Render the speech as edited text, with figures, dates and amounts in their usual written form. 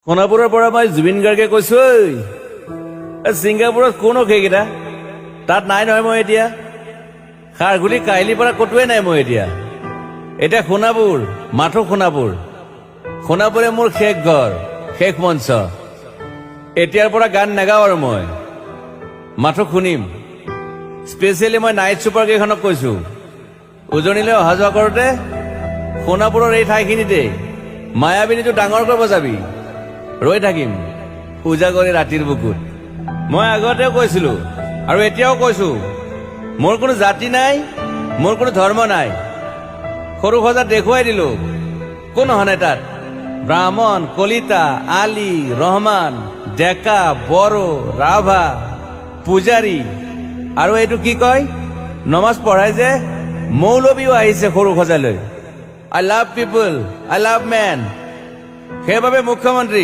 সোণাপুৰৰ পৰা মই জুবিন গাৰ্গে কৈছো ছিংগাপুৰত কোন সেইকেইটা তাত নাই নহয় মই এতিয়া খাৰঘুলি কাহিলীৰ পৰা কতোৱে নাই মই এতিয়া সোণাপুৰ মাথো সোণাপুৰে মোৰ শেষ ঘৰ শেষ মঞ্চ এতিয়াৰ পৰা গান নাগাওঁ আৰু মই মাথো শুনিম স্পেচিয়েলি মই নাইট ছুপাৰ কেইখনক কৈছো উজনিলৈ অহা যোৱা কৰোঁতে সোণাপুৰৰ এই ঠাইখিনিতে মায়াবিনীটো ডাঙৰকৈ বজাবি ৰৈ থাকিম উজাগৰে ৰাতিৰ বুকুত মই আগতেও কৈছিলো আৰু এতিয়াও কৈছো মোৰ কোনো জাতি নাই মোৰ কোনো ধৰ্ম নাই সৰু সজাত দেখুৱাই দিলো কোন হনে তাত ব্ৰাহ্মণ কলিতা আলী ৰহমান ডেকা বড়ো ৰাভা পূজাৰী আৰু এইটো কি কয় নমাজ পঢ়াই যে মৌলবীও আহিছে সৰু সজালৈ I love people I love man সেইবাবে মুখ্যমন্ত্ৰী